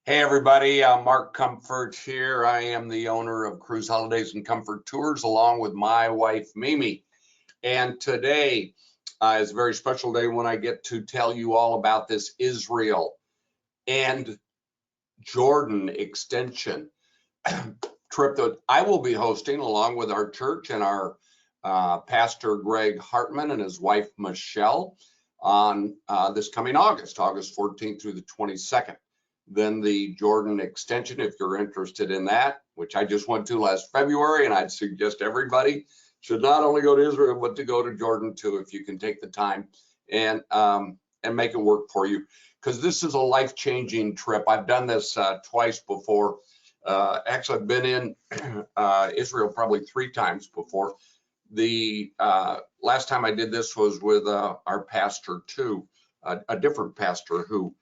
Hey everybody, Mark Comfort here. I am the owner of Cruise Holidays and Comfort Tours along with my wife Mimi. And today is a very special day when I get to tell you all about this Israel and Jordan extension trip that I will be hosting along with our church and our Pastor Greg Hartman and his wife Michelle on this coming August 14th through the 22nd. Then the Jordan extension, if you're interested in that, which I just went to last February, and I'd suggest everybody should not only go to Israel, but to go to Jordan too, if you can take the time and make it work for you. Because this is a life-changing trip. I've done this twice before. Actually, I've been in Israel probably 3 times before. The last time I did this was with our pastor too, a different pastor who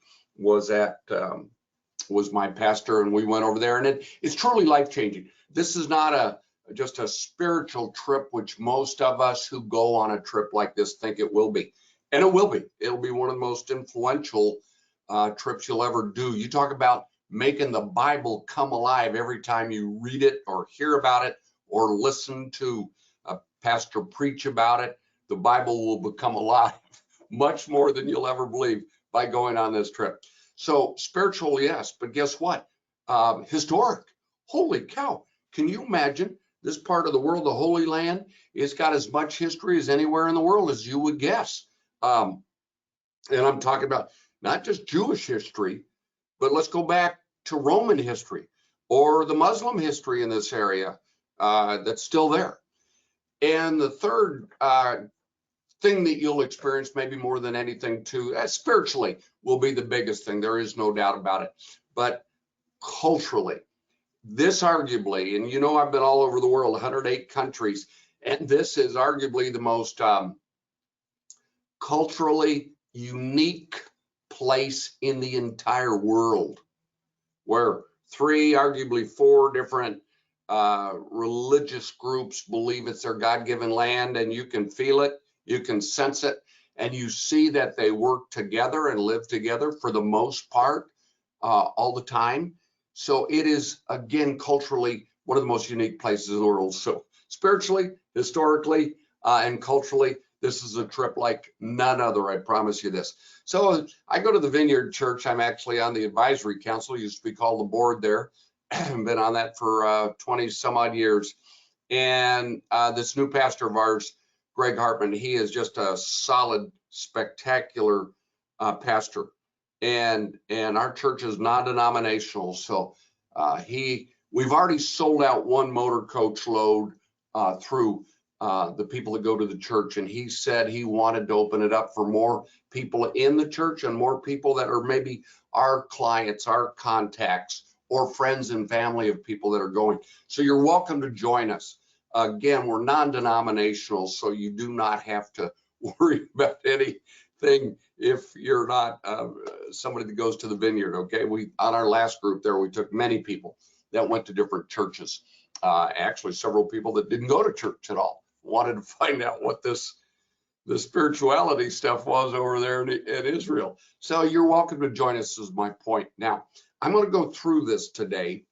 was my pastor, and we went over there, and it's truly life-changing. This is not just a spiritual trip, which most of us who go on a trip like this think it will be, and it will be. It'll be one of the most influential trips you'll ever do. You talk about making the Bible come alive every time you read it or hear about it or listen to a pastor preach about it. The Bible will become alive much more than you'll ever believe by going on this trip. So spiritual, yes, but guess what? Historic. Holy cow. Can you imagine this part of the world, the Holy Land? It's got as much history as anywhere in the world as you would guess. And I'm talking about not just Jewish history, but let's go back to Roman history or the Muslim history in this area that's still there. And the third thing that you'll experience maybe more than anything too, spiritually will be the biggest thing. There is no doubt about it. But culturally, this arguably, and you know I've been all over the world, 108 countries, and this is arguably the most culturally unique place in the entire world, where 3, arguably 4 different religious groups believe it's their God-given land, and you can feel it. You can sense it, and you see that they work together and live together for the most part all the time. So it is, again, culturally, one of the most unique places in the world. So spiritually, historically, and culturally, this is a trip like none other, I promise you this. So I go to the Vineyard Church. I'm actually on the advisory council, used to be called the board there. Been on that for 20 some odd years. And this new pastor of ours, Greg Hartman, he is just a solid, spectacular pastor, and our church is non-denominational. So we've already sold out 1 motor coach load through the people that go to the church, and he said he wanted to open it up for more people in the church and more people that are maybe our clients, our contacts, or friends and family of people that are going. So you're welcome to join us. Again, we're non-denominational, so you do not have to worry about anything if you're not somebody that goes to the Vineyard, okay? On our last group there, we took many people that went to different churches. Actually, several people that didn't go to church at all, wanted to find out what the spirituality stuff was over there in Israel. So you're welcome to join us, is my point. Now, I'm going to go through this today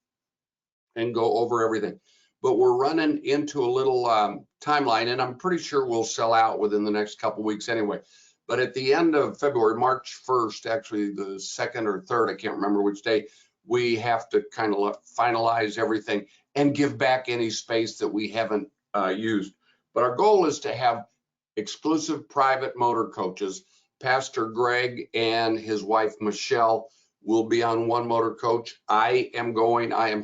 and go over everything. But we're running into a little timeline, and I'm pretty sure we'll sell out within the next couple weeks anyway. But at the end of February, March 1st, actually the 2nd or 3rd, I can't remember which day, we have to kind of finalize everything and give back any space that we haven't used. But our goal is to have exclusive private motor coaches. Pastor Greg and his wife Michelle will be on 1 motor coach. I am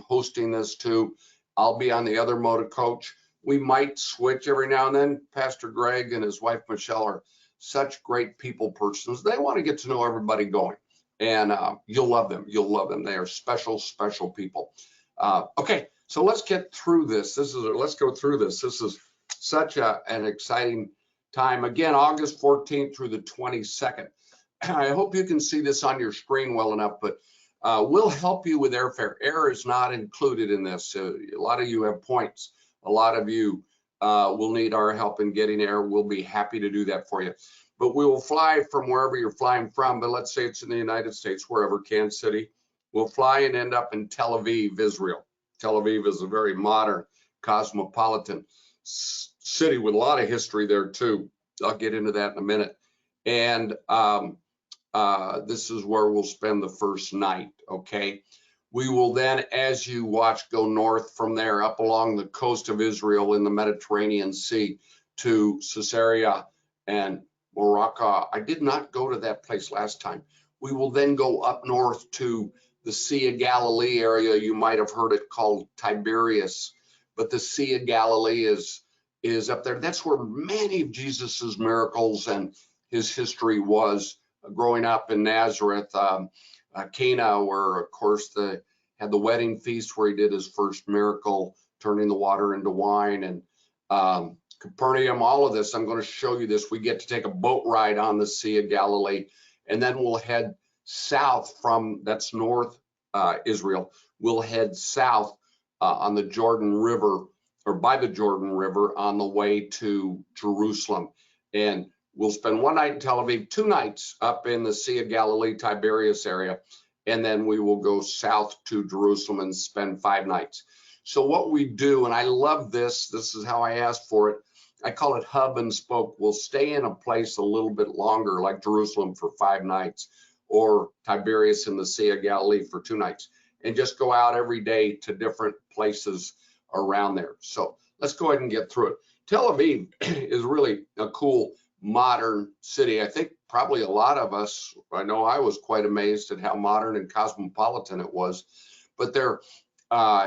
hosting this too. I'll be on the other motor coach. We might switch every now and then. Pastor Greg and his wife Michelle are such great people persons. They want to get to know everybody going, and you'll love them. You'll love them. They are special, special people. Okay, so let's get through this. Let's go through this. This is such an exciting time. Again, August 14th through the 22nd. I hope you can see this on your screen well enough, but we'll help you with airfare. Air is not included in this. A lot of you have points. A lot of you will need our help in getting air. We'll be happy to do that for you. But we will fly from wherever you're flying from. But let's say it's in the United States, wherever, Kansas City, We'll fly and end up in Tel Aviv, Israel. Tel Aviv is a very modern, cosmopolitan city with a lot of history there too. I'll get into that in a minute. And this is where we'll spend the first night, okay? We will then, as you watch, go north from there up along the coast of Israel in the Mediterranean Sea to Caesarea and Morocco. I did not go to that place last time. We will then go up north to the Sea of Galilee area. You might have heard it called Tiberias, but the Sea of Galilee is up there. That's where many of Jesus's miracles and his history was growing up in Nazareth. Cana, where of course had the wedding feast where he did his first miracle, turning the water into wine, and Capernaum, all of this. I'm going to show you this. We get to take a boat ride on the Sea of Galilee, and then we'll head south from, that's north Israel. We'll head south on the Jordan River, or by the Jordan River, on the way to Jerusalem. And we'll spend one night in Tel Aviv, 2 nights up in the Sea of Galilee, Tiberias area, and then we will go south to Jerusalem and spend 5 nights. So what we do, and I love this is how I asked for it, I call it hub and spoke. We'll stay in a place a little bit longer, like Jerusalem for 5 nights, or Tiberias in the Sea of Galilee for 2 nights, and just go out every day to different places around there. So let's go ahead and get through it. Tel Aviv is really a cool modern city. I think probably a lot of us, I know I was quite amazed at how modern and cosmopolitan it was, but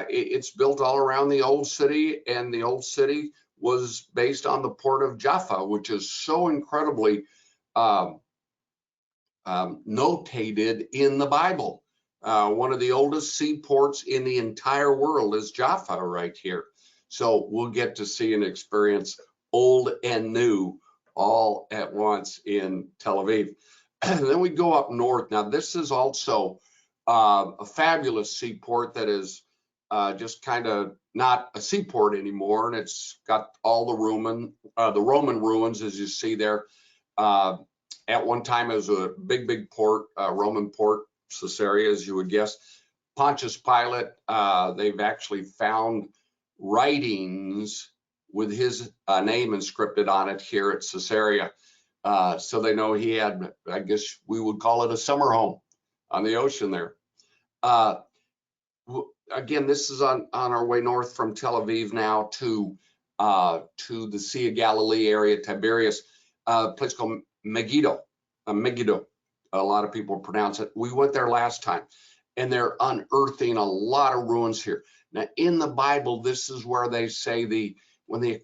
it's built all around the old city, and the old city was based on the port of Jaffa, which is so incredibly notated in the Bible. One of the oldest seaports in the entire world is Jaffa right here. So we'll get to see and experience old and new all at once in Tel Aviv. And then we go up north. Now this is also a fabulous seaport that is just kind of not a seaport anymore, and it's got all the Roman ruins, as you see there. At one time it was a big port, Roman port, Caesarea, as you would guess. Pontius Pilate, they've actually found writings with his name inscripted on it here at Caesarea. So they know he had, I guess we would call it a summer home on the ocean there. Again, this is on our way north from Tel Aviv now to the Sea of Galilee area, Tiberias, a place called Megiddo. Megiddo, a lot of people pronounce it. We went there last time, and they're unearthing a lot of ruins here. Now, in the Bible, this is where they say when the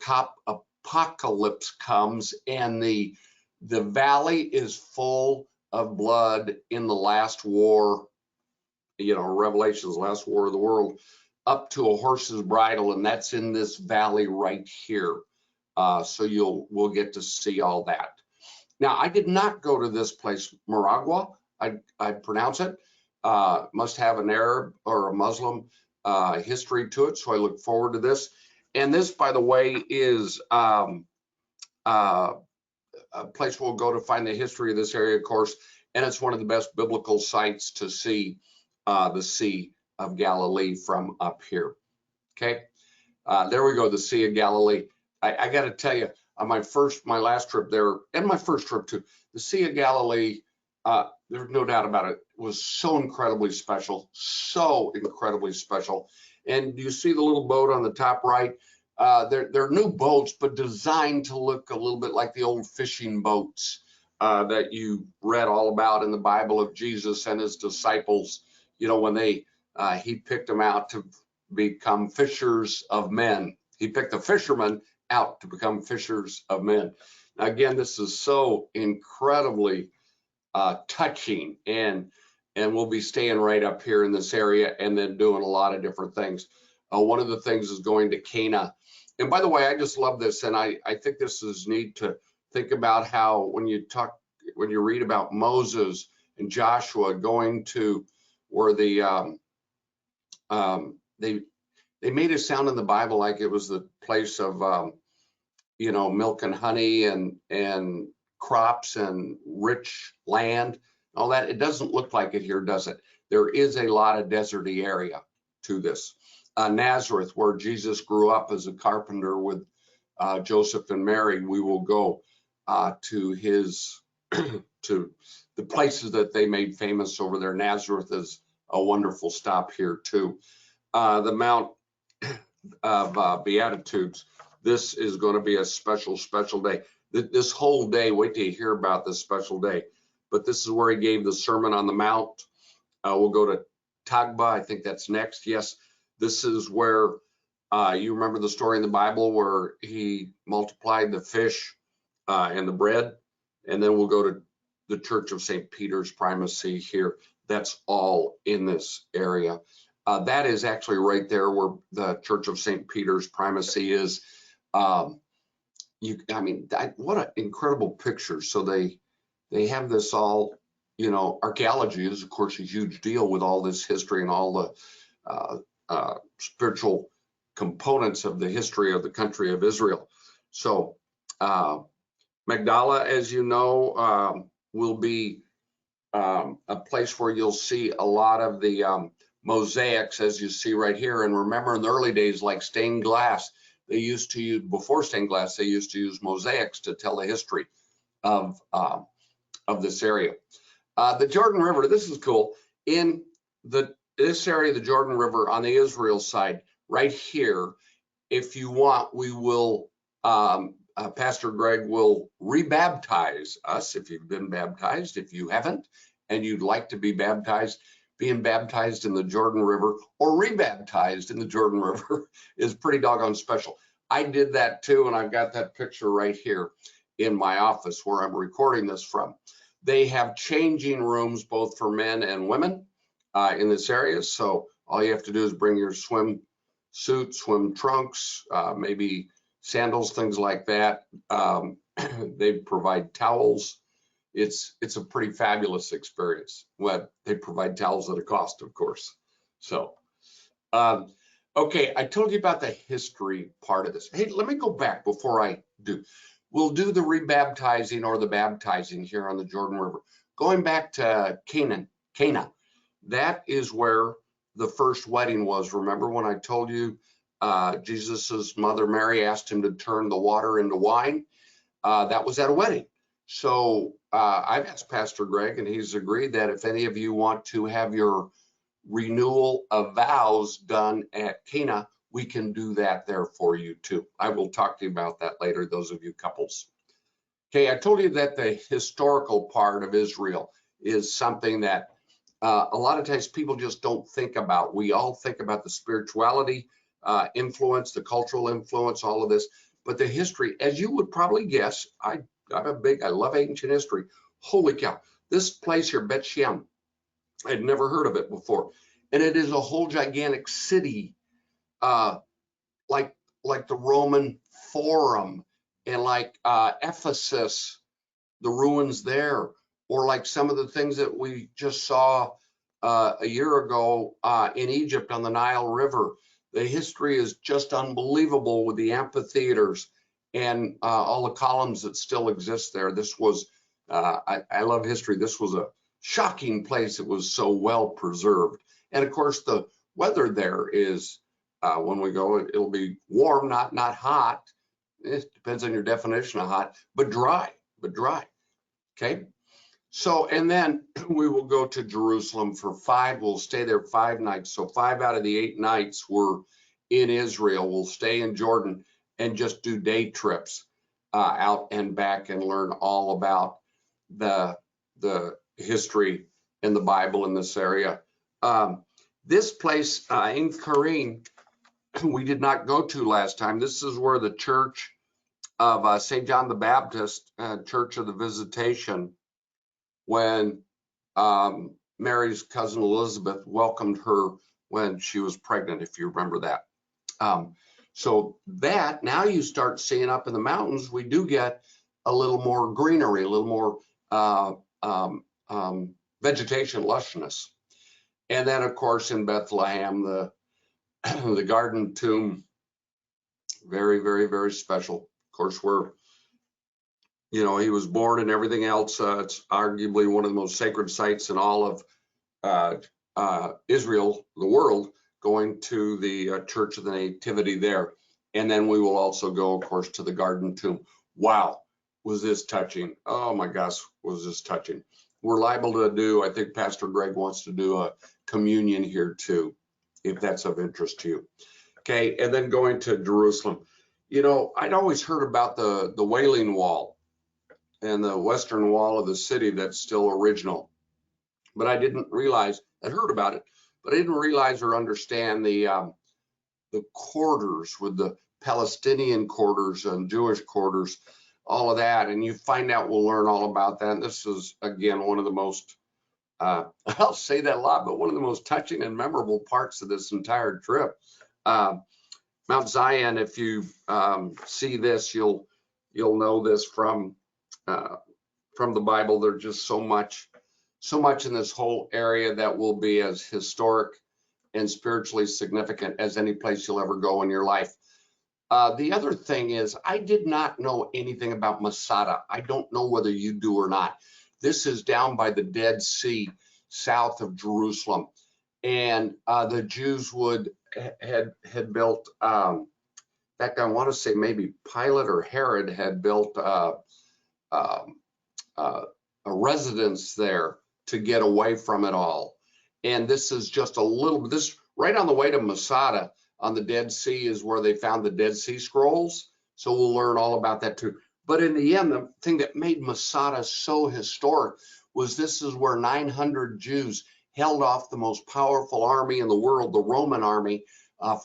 apocalypse comes and the valley is full of blood in the last war, Revelation's last war of the world, up to a horse's bridle, and that's in this valley right here. So we'll get to see all that. Now, I did not go to this place, Moragua, I pronounce it. Must have an Arab or a Muslim history to it, so I look forward to this. And this, by the way, is a place we'll go to find the history of this area, of course, and it's one of the best biblical sites to see the Sea of Galilee from up here. Okay, there we go, the Sea of Galilee. I got to tell you, on my last trip there, and my first trip to the Sea of Galilee, there's no doubt about it, was so incredibly special, And you see the little boat on the top right? They're new boats, but designed to look a little bit like the old fishing boats that you read all about in the Bible of Jesus and his disciples, when he picked them out to become fishers of men. He picked the fishermen out to become fishers of men. Now, again, this is so incredibly touching, and we'll be staying right up here in this area and then doing a lot of different things. One of the things is going to Cana. And by the way, I just love this, and I think this is neat to think about how when you read about Moses and Joshua going to where they made it sound in the Bible like it was the place of milk and honey and crops and rich land, all that. It doesn't look like it here, does it? there is a lot of deserty area to this. Nazareth, where Jesus grew up as a carpenter with Joseph and Mary, we will go to his to the places that they made famous over there. Nazareth is a wonderful stop here too. The Mount of Beatitudes. This is going to be a special day. This whole day, wait till you hear about this special day. But this is where he gave the Sermon on the Mount. We'll go to Tagba. I think that's next. Yes, this is where you remember the story in the Bible where he multiplied the fish and the bread. And then we'll go to the Church of St. Peter's primacy here. That's all in this area. That is actually right there where the Church of St. Peter's primacy is. I mean, what an incredible picture. So they have this all, you know, archaeology is of course a huge deal with all this history and all the spiritual components of the history of the country of Israel. So Magdala, as you know, will be a place where you'll see a lot of the mosaics, as you see right here. And remember, in the early days, like stained glass, they used to use, before stained glass, they used to use mosaics to tell the history of this area. The Jordan River, this is cool. In this area, the Jordan River on the Israel side, right here, if you want, we will, Pastor Greg will rebaptize us if you've been baptized. If you haven't and you'd like to be baptized, being baptized in the Jordan River or rebaptized in the Jordan River is pretty doggone special. I did that too, and I've got that picture right here in my office where I'm recording this from. They have changing rooms both for men and women in this area. So all you have to do is bring your swim suit, swim trunks, maybe sandals, things like that. They provide towels. It's a pretty fabulous experience. Well, they provide towels at a cost, of course. So, okay, I told you about the history part of this. Hey, let me go back before I do. We'll do the rebaptizing or the baptizing here on the Jordan River. Going back to Cana, that is where the first wedding was. Remember when I told you Jesus's mother Mary asked him to turn the water into wine? That was at a wedding. So I've asked Pastor Greg, and he's agreed that if any of you want to have your renewal of vows done at Cana, we can do that there for you too. I will talk to you about that later, those of you couples. Okay, I told you that the historical part of Israel is something that a lot of times people just don't think about. We all think about the spirituality influence, the cultural influence, all of this, but the history, as you would probably guess, I love ancient history. Holy cow, this place here, Bet Shem, I'd never heard of it before. And it is a whole gigantic city, like the Roman Forum, and like Ephesus, the ruins there, or like some of the things that we just saw a year ago in Egypt on the Nile River. The history is just unbelievable with the amphitheaters and all the columns that still exist there. This was, I love history. This was a shocking place. It was so well preserved. And of course, the weather there is, when we go, it'll be warm, not hot. It depends on your definition of hot, but dry. Okay. So, and then we will go to Jerusalem for 5. We'll stay there 5 nights. So 5 out of the 8 nights were in Israel. We'll stay in Jordan and just do day trips out and back and learn all about the history in the Bible in this area. This place in Kareem, we did not go to last time. This is where the Church of St. John the Baptist, Church of the Visitation, when Mary's cousin Elizabeth welcomed her when she was pregnant, if you remember that. So that, now you start seeing up in the mountains, we do get a little more greenery, a little more vegetation, lushness. And then, of course, in Bethlehem, the garden tomb, very, very, very special. Of course, where, you know, he was born and everything else. It's arguably one of the most sacred sites in all of Israel, the world, going to the Church of the Nativity there. And then we will also go, of course, to the Garden Tomb. Wow, was this touching? Oh my gosh, was this touching? We're liable to do, I think Pastor Greg wants to do a communion here too, if that's of interest to you. Okay, and then going to Jerusalem. You know, I'd always heard about the Wailing Wall and the western wall of the city that's still original. But I didn't realize, I'd heard about it, but I didn't realize or understand the quarters with the Palestinian quarters and Jewish quarters, all of that. And you find out, we'll learn all about that. And this is, again, one of the most, I'll say that a lot, but one of the most touching and memorable parts of this entire trip. Mount Zion, if you see this, you'll know this from the Bible. There's just so much in this whole area that will be as historic and spiritually significant as any place you'll ever go in your life. The other thing is, I did not know anything about Masada. I don't know whether you do or not. This is down by the Dead Sea, south of Jerusalem. And the Jews had built, in fact, I want to say maybe Pilate or Herod had built a residence there to get away from it all. And this is just a little, this right on the way to Masada on the Dead Sea is where they found the Dead Sea Scrolls. So we'll learn all about that too. But in the end, the thing that made Masada so historic was this is where 900 Jews held off the most powerful army in the world, the Roman army,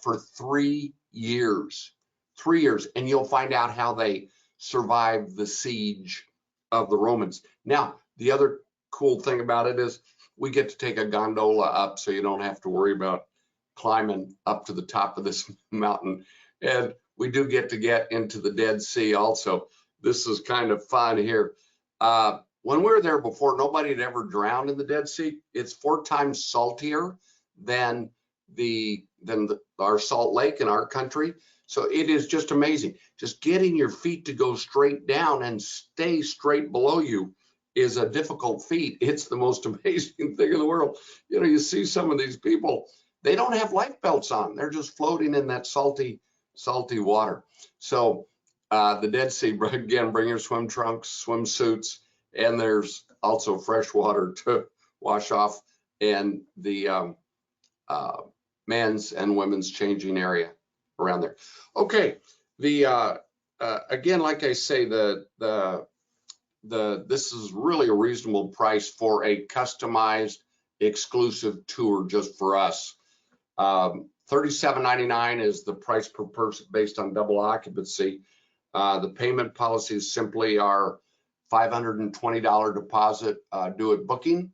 for 3 years. 3 years. And you'll find out how they survived the siege of the Romans. Now, the other cool thing about it is we get to take a gondola up, so you don't have to worry about climbing up to the top of this mountain. And we do get to get into the Dead Sea also. This is kind of fun here. When we were there before, nobody had ever drowned in the Dead Sea. It's 4 times saltier than our Salt Lake in our country. So it is just amazing. Just getting your feet to go straight down and stay straight below you is a difficult feat. It's the most amazing thing in the world. You know, you see some of these people, they don't have life belts on. They're just floating in that salty water. So the Dead Sea, again, bring your swim trunks, swimsuits, and there's also fresh water to wash off, and the men's and women's changing area around there. Okay, again, like I say, this is really a reasonable price for a customized, exclusive tour just for us. $37.99 is the price per person based on double occupancy. The payment policies simply are $520 deposit, do it booking.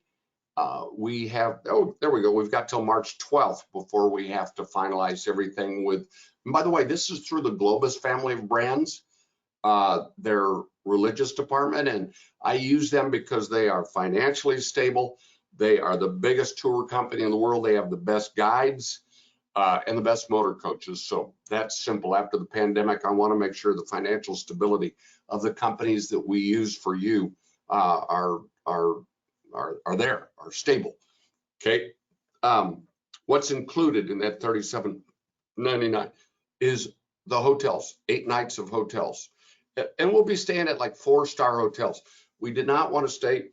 We have, oh, there we go. We've got till March 12th before we have to finalize everything with, and by the way, this is through the Globus family of brands, their religious department, and I use them because they are financially stable. They are the biggest tour company in the world. They have the best guides and the best motor coaches. So that's simple. After the pandemic, I want to make sure the financial stability of the companies that we use for you are there, are stable. Okay. What's included in that $37.99 is the hotels, 8 nights of hotels. And we'll be staying at like 4-star hotels. We did not want to stay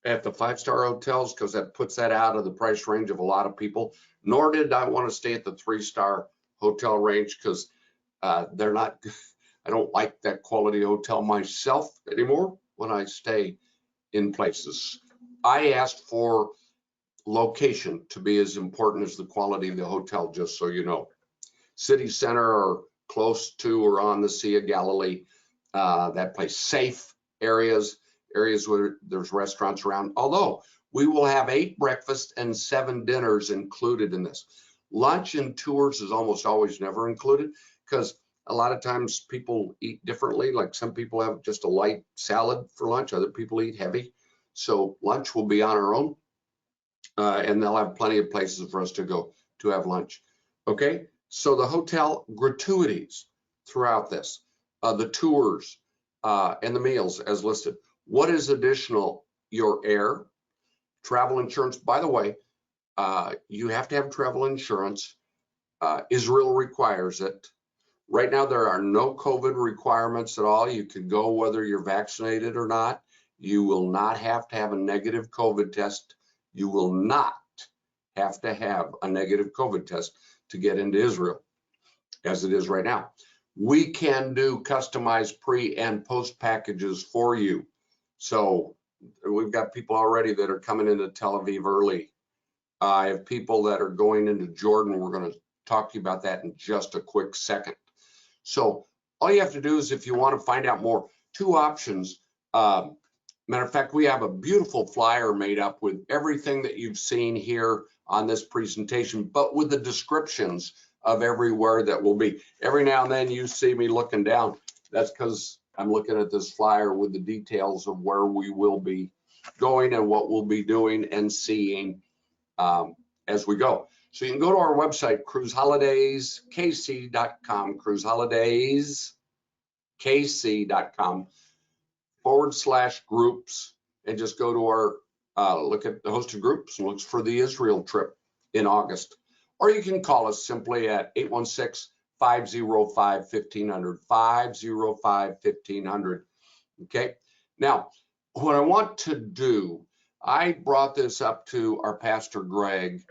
at the 5-star hotels because that puts that out of the price range of a lot of people. Nor did I want to stay at the 3-star hotel range because they're not, I don't like that quality hotel myself anymore when I stay in places. I asked for location to be as important as the quality of the hotel, just so you know. City center or close to or on the Sea of Galilee, that place. Safe areas where there's restaurants around, although we will have 8 breakfasts and 7 dinners included in this. Lunch and tours is almost always never included because a lot of times people eat differently. Like some people have just a light salad for lunch, other people eat heavy. So lunch will be on our own, and they'll have plenty of places for us to go to have lunch. Okay, so the hotel gratuities throughout this, the tours and the meals as listed. What is additional? Your air, travel insurance. By the way, You have to have travel insurance. Israel requires it. Right now, there are no COVID requirements at all. You can go whether you're vaccinated or not. You will not have to have a negative COVID test. You will not have to have a negative COVID test to get into Israel, as it is right now. We can do customized pre and post packages for you. So we've got people already that are coming into Tel Aviv early. I have people that are going into Jordan. We're going to talk to you about that in just a quick second. So all you have to do is, if you want to find out more, two options. Matter of fact, we have a beautiful flyer made up with everything that you've seen here on this presentation, but with the descriptions of everywhere that will be. Every now and then you see me looking down. That's because I'm looking at this flyer with the details of where we will be going and what we'll be doing and seeing as we go. So you can go to our website, cruiseholidayskc.com, cruiseholidayskc.com/groups, and just go to our look at the hosted groups and look for the Israel trip in August. Or you can call us simply at 816-505-1500, 505-1500. Okay. Now, what I want to do, I brought this up to our pastor Greg,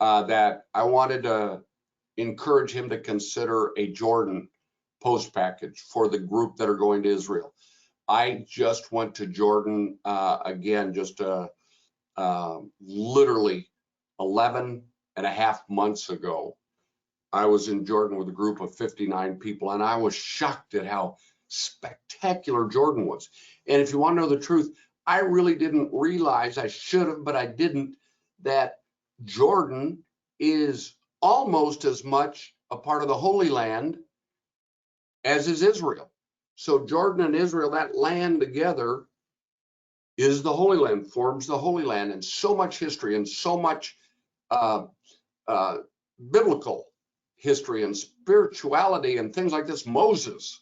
that I wanted to encourage him to consider a Jordan post package for the group that are going to Israel. I just went to Jordan again, just literally 11 and a half months ago. I was in Jordan with a group of 59 people, and I was shocked at how spectacular Jordan was. And if you want to know the truth, I really didn't realize, I should have, but I didn't, that Jordan is almost as much a part of the Holy Land as is Israel. So Jordan and Israel, that land together is the Holy Land, forms the Holy Land, and so much history and so much biblical history and spirituality and things like this. Moses,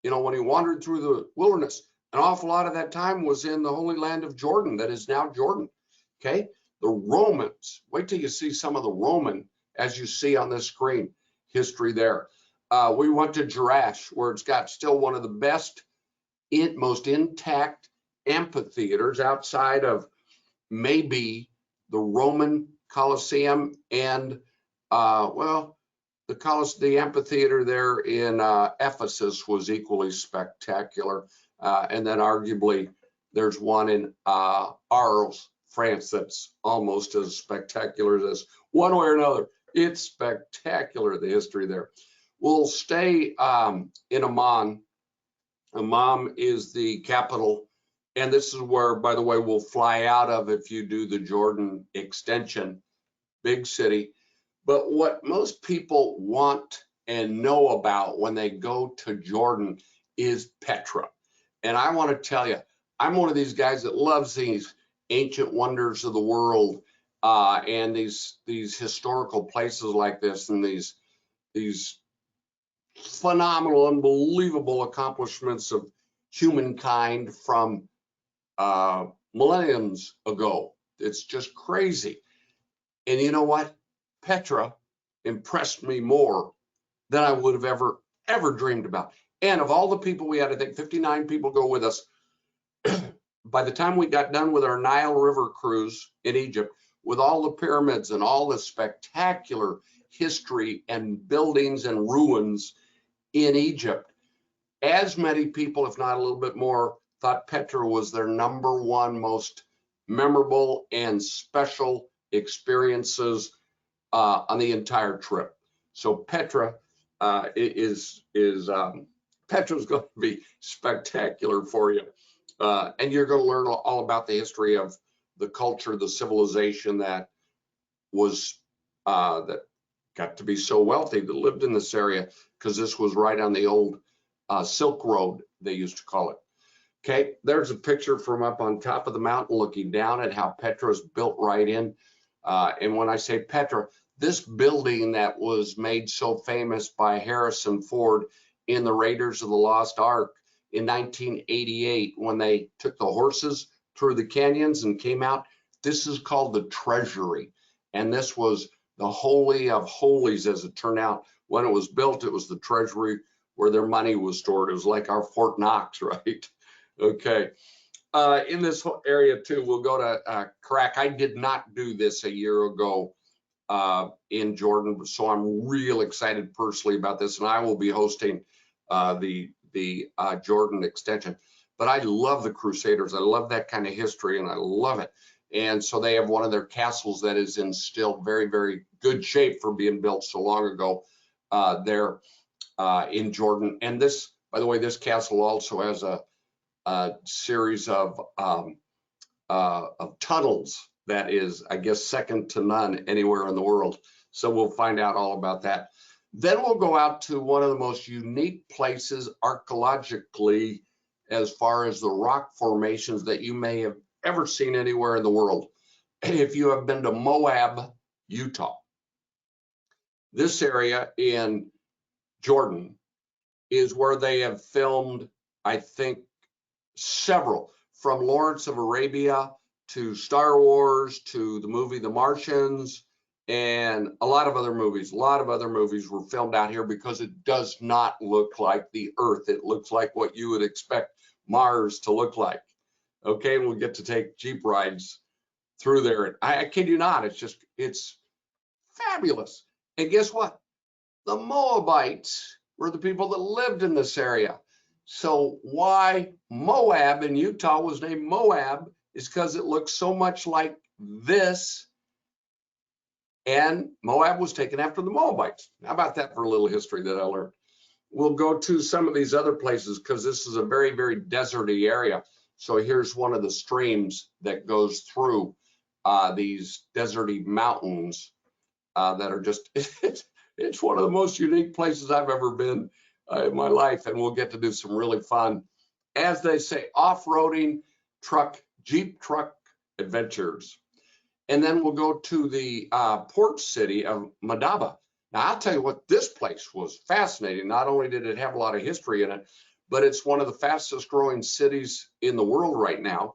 you know, when he wandered through the wilderness, an awful lot of that time was in the Holy Land of Jordan, that is now Jordan. Okay. The Romans, wait till you see some of the Roman, as you see on this screen, history there. We went to Jerash, where it's got still one of the best, most intact amphitheaters outside of maybe the Roman Colosseum and, the amphitheater there in Ephesus was equally spectacular. And then arguably there's one in Arles, France, that's almost as spectacular as this. One way or another, it's spectacular, the history there. We'll stay in Amman. Amman is the capital, and this is where, by the way, we'll fly out of if you do the Jordan extension, big city. But what most people want and know about when they go to Jordan is Petra. And I want to tell you, I'm one of these guys that loves these ancient wonders of the world and these historical places like this, and these phenomenal, unbelievable accomplishments of humankind from millenniums ago. It's just crazy. And you know what? Petra impressed me more than I would have ever dreamed about. And of all the people we had, I think 59 people go with us. By the time we got done with our Nile River cruise in Egypt, with all the pyramids and all the spectacular history and buildings and ruins in Egypt, as many people, if not a little bit more, thought Petra was their #1 most memorable and special experiences on the entire trip. So Petra Petra's going to be spectacular for you. And you're going to learn all about the history of the culture, the civilization that was, that got to be so wealthy, that lived in this area, because this was right on the old Silk Road, they used to call it. Okay, there's a picture from up on top of the mountain looking down at how Petra's built right in. And when I say Petra, this building that was made so famous by Harrison Ford in the Raiders of the Lost Ark in 1988, when they took the horses through the canyons and came out, this is called the Treasury. And this was the Holy of Holies, as it turned out. When it was built, it was the treasury where their money was stored. It was like our Fort Knox, right? Okay. In this whole area too, we'll go to Iraq. I did not do this a year ago in Jordan, so I'm real excited personally about this, and I will be hosting the Jordan extension. But I love the Crusaders. I love that kind of history, and I love it. And so they have one of their castles that is in still very, very good shape for being built so long ago there in Jordan. And this, by the way, this castle also has a series of tunnels that is, I guess, second to none anywhere in the world. So we'll find out all about that. Then we'll go out to one of the most unique places archaeologically as far as the rock formations that you may have ever seen anywhere in the world. If you have been to Moab, Utah, this area in Jordan is where they have filmed, I think, several, from Lawrence of Arabia to Star Wars to the movie The Martians, and a lot of other movies. A lot of other movies were filmed out here because it does not look like the Earth. It looks like what you would expect Mars to look like. Okay, we'll get to take Jeep rides through there. I kid you not, it's fabulous. And guess what? The Moabites were the people that lived in this area. So why Moab in Utah was named Moab is because it looks so much like this, and Moab was taken after the Moabites. How about that for a little history that I learned? We'll go to some of these other places because this is a very, very deserty area. So here's one of the streams that goes through these deserty mountains that are just, it's one of the most unique places I've ever been in my life. And we'll get to do some really fun, as they say, off-roading Jeep truck adventures. And then we'll go to the port city of Madaba. Now, I'll tell you what, this place was fascinating. Not only did it have a lot of history in it, but it's one of the fastest growing cities in the world right now.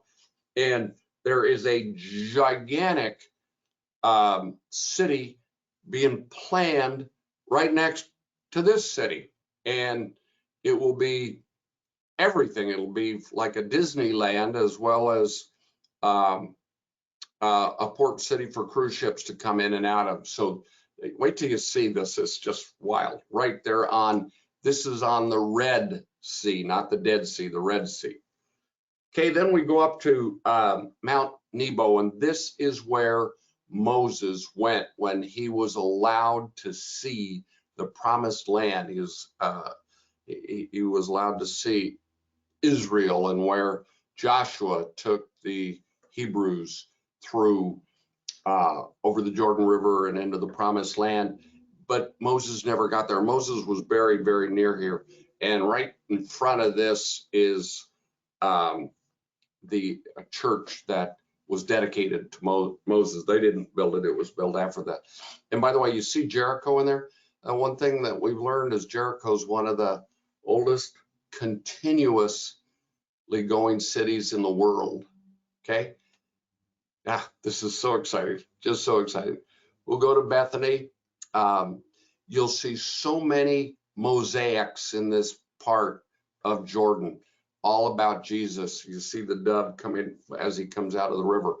And there is a gigantic city being planned right next to this city. And it will be everything. It'll be like a Disneyland, as well as a port city for cruise ships to come in and out of. So wait till you see this. It's just wild. Right there this is on the Red Sea, not the Dead Sea, the Red Sea. Okay, then we go up to Mount Nebo, and this is where Moses went when he was allowed to see the promised land. He was allowed to see Israel, and where Joshua took the Hebrews through over the Jordan River and into the promised land. But Moses never got there. Moses was buried very near here. And right in front of this is the church that was dedicated to Moses. They didn't build it. It was built after that. And by the way, you see Jericho in there. One thing that we've learned is Jericho is one of the oldest continuously going cities in the world. Okay. Yeah, this is so exciting. Just so exciting. We'll go to Bethany. You'll see so many mosaics in this part of Jordan, all about Jesus. You see the dove coming as he comes out of the river.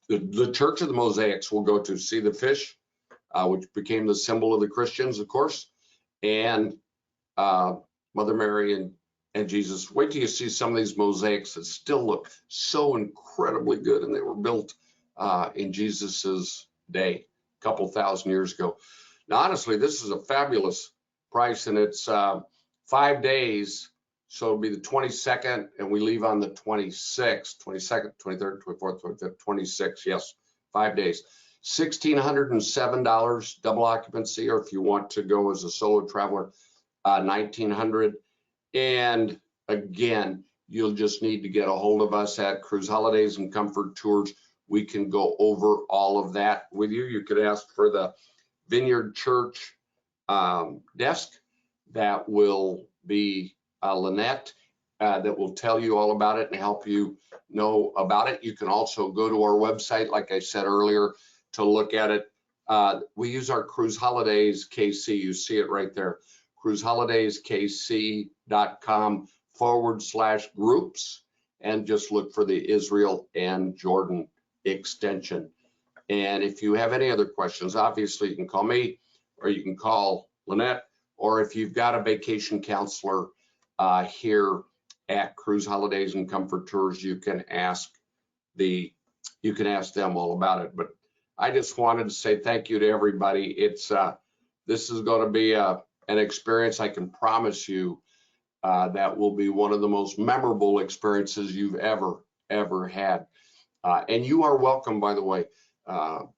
The Church of the Mosaics we'll go to see the fish, which became the symbol of the Christians, of course, and Mother Mary and Jesus. Wait till you see some of these mosaics that still look so incredibly good, and they were built in Jesus's day, a couple thousand years ago. Now, honestly, this is a fabulous price, and it's 5 days. So it'll be the 22nd, and we leave on the 26th, 22nd, 23rd, 24th, 25th, 26th. Yes, 5 days. $1,607 double occupancy, or if you want to go as a solo traveler, $1,900. And again, you'll just need to get a hold of us at Cruise Holidays and Comfort Tours. We can go over all of that with you. You could ask for the Vineyard Church desk. That will be Lynette, that will tell you all about it and help you know about it. You can also go to our website, like I said earlier, to look at it We use our Cruise Holidays KC. You see it right there. cruiseholidayskc.com/groups, and just look for the Israel and Jordan extension. And if you have any other questions, obviously you can call me, or you can call Lynette, or if you've got a vacation counselor here at Cruise Holidays and Comfort Tours, you can ask them all about it. But I just wanted to say thank you to everybody. This is going to be an experience, I can promise you, that will be one of the most memorable experiences you've ever had. And you are welcome, by the way.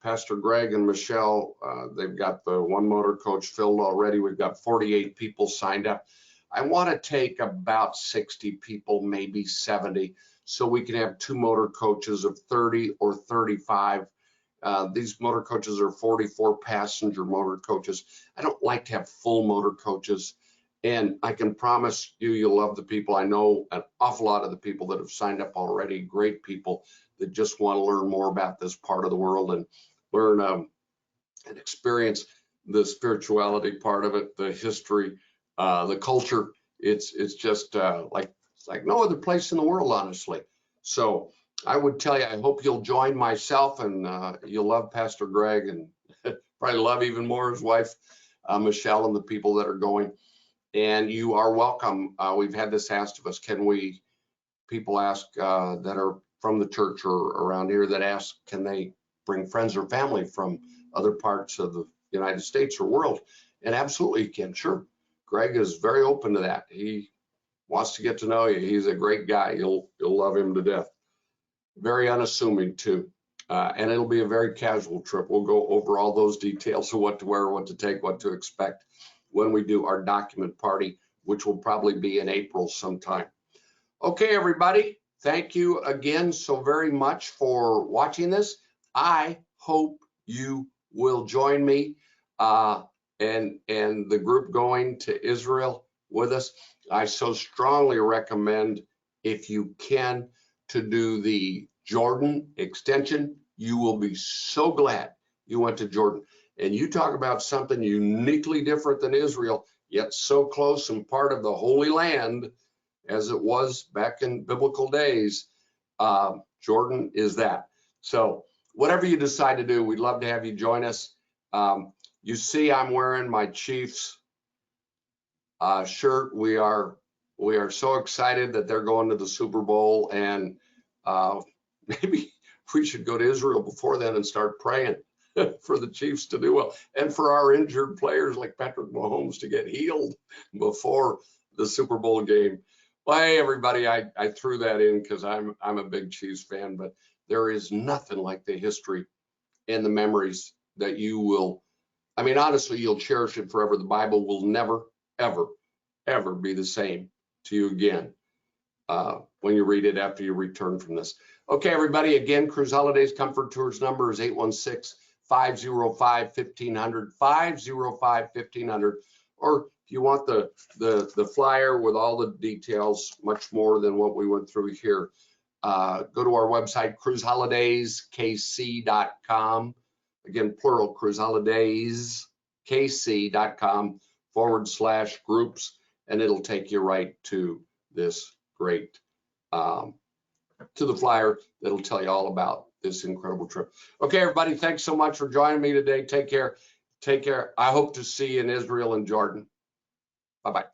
Pastor Greg and Michelle, they've got the one motor coach filled already. We've got 48 people signed up. I want to take about 60 people, maybe 70, so we can have 2 motor coaches of 30 or 35. These motor coaches are 44 passenger motor coaches. I don't like to have full motor coaches, and I can promise you, you'll love the people. I know an awful lot of the people that have signed up already, great people that just want to learn more about this part of the world and learn and experience the spirituality part of it, the history, the culture. It's just like no other place in the world, honestly. So I would tell you, I hope you'll join myself, and you'll love Pastor Greg, and probably love even more his wife, Michelle, and the people that are going. And you are welcome. We've had this asked of us. People ask that are from the church or around here that ask, can they bring friends or family from other parts of the United States or world? And absolutely you can, sure. Greg is very open to that. He wants to get to know you. He's a great guy. You'll love him to death. Very unassuming too. And it'll be a very casual trip. We'll go over all those details of what to wear, what to take, what to expect when we do our document party, which will probably be in April sometime. Okay, everybody, thank you again so very much for watching this. I hope you will join me and the group going to Israel with us. I so strongly recommend, if you can, to do the Jordan extension. You will be so glad you went to Jordan. And you talk about something uniquely different than Israel, yet so close and part of the Holy Land as it was back in biblical days. Jordan is that. So whatever you decide to do, we'd love to have you join us. You see I'm wearing my Chiefs shirt. We are so excited that they're going to the Super Bowl, and maybe we should go to Israel before then and start praying for the Chiefs to do well, and for our injured players like Patrick Mahomes to get healed before the Super Bowl game. Well, hey, everybody, I threw that in because I'm a big Chiefs fan, but there is nothing like the history and the memories that you will, I mean, honestly, you'll cherish it forever. The Bible will never, ever, ever be the same to you again when you read it after you return from this. Okay, everybody, again, Cruise Holidays Comfort Tours number is 816-505-1500, 505-1500, or if you want the flyer with all the details, much more than what we went through here, go to our website, cruiseholidayskc.com. Again, plural, cruiseholidayskc.com/groups, and it'll take you right to this great, to the flyer that'll tell you all about this incredible trip. Okay, everybody, thanks so much for joining me today. Take care. Take care. I hope to see you in Israel and Jordan. Bye-bye.